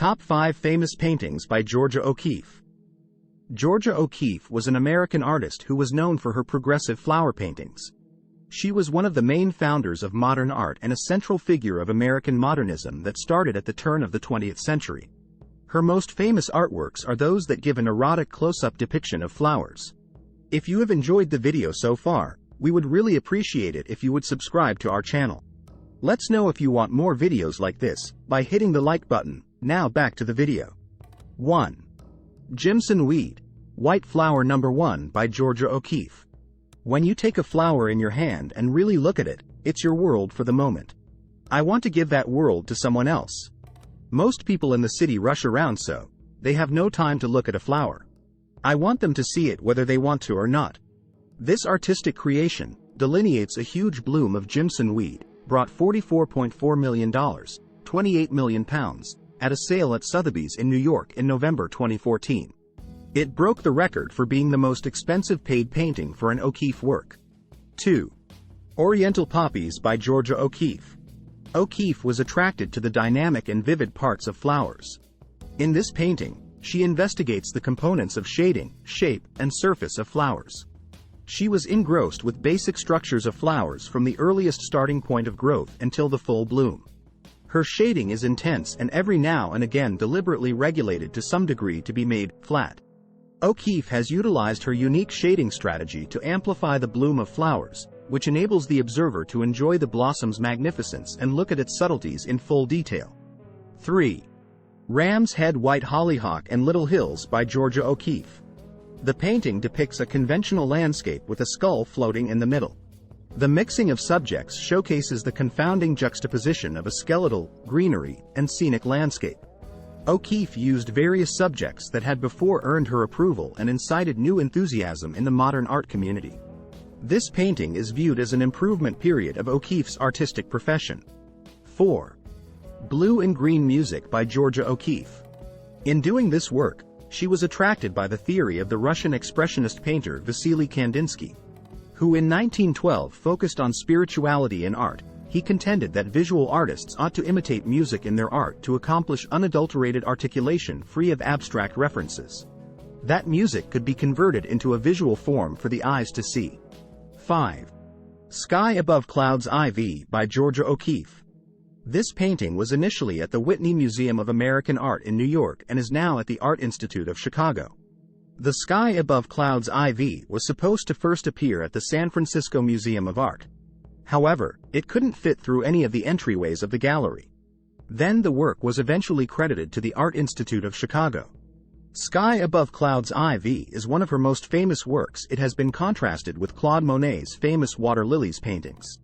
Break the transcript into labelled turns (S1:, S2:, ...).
S1: Top 5 Famous Paintings by Georgia O'Keeffe. Georgia O'Keeffe was an American artist who was known for her progressive flower paintings. She was one of the main founders of modern art and a central figure of American modernism that started at the turn of the 20th century. Her most famous artworks are those that give an erotic close-up depiction of flowers. If you have enjoyed the video so far, we would really appreciate it if you would subscribe to our channel. Let's know if you want more videos like this by hitting the like button. Now back to the video. 1. Jimson Weed, White Flower No. 1 by Georgia O'Keeffe. When you take a flower in your hand and really look at it, it's your world for the moment. I want to give that world to someone else. Most people in the city rush around so they have no time to look at a flower. I want them to see it whether they want to or not. This artistic creation delineates a huge bloom of Jimson weed, brought $44.4 million, £28 million, at a sale at Sotheby's in New York in November 2014. It broke the record for being the most expensive paid painting for an O'Keeffe work. 2. Oriental Poppies by Georgia O'Keeffe. O'Keeffe was attracted to the dynamic and vivid parts of flowers. In this painting, she investigates the components of shading, shape, and surface of flowers. She was engrossed with basic structures of flowers from the earliest starting point of growth until the full bloom. Her shading is intense and every now and again deliberately regulated to some degree to be made flat. O'Keeffe has utilized her unique shading strategy to amplify the bloom of flowers, which enables the observer to enjoy the blossom's magnificence and look at its subtleties in full detail. 3. Ram's Head White Hollyhock and Little Hills by Georgia O'Keeffe. The painting depicts a conventional landscape with a skull floating in the middle. The mixing of subjects showcases the confounding juxtaposition of a skeletal, greenery, and scenic landscape. O'Keeffe used various subjects that had before earned her approval and incited new enthusiasm in the modern art community. This painting is viewed as an improvement period of O'Keeffe's artistic profession. 4. Blue and Green Music by Georgia O'Keeffe. In doing this work, she was attracted by the theory of the Russian expressionist painter Vasily Kandinsky, who in 1912 focused on spirituality in art. He contended that visual artists ought to imitate music in their art to accomplish unadulterated articulation free of abstract references. That music could be converted into a visual form for the eyes to see. 5. Sky Above Clouds IV by Georgia O'Keeffe. This painting was initially at the Whitney Museum of American Art in New York and is now at the Art Institute of Chicago. The Sky Above Clouds IV was supposed to first appear at the San Francisco Museum of Art. However, it couldn't fit through any of the entryways of the gallery. Then the work was eventually credited to the Art Institute of Chicago. Sky Above Clouds IV is one of her most famous works. It has been contrasted with Claude Monet's famous Water Lilies paintings.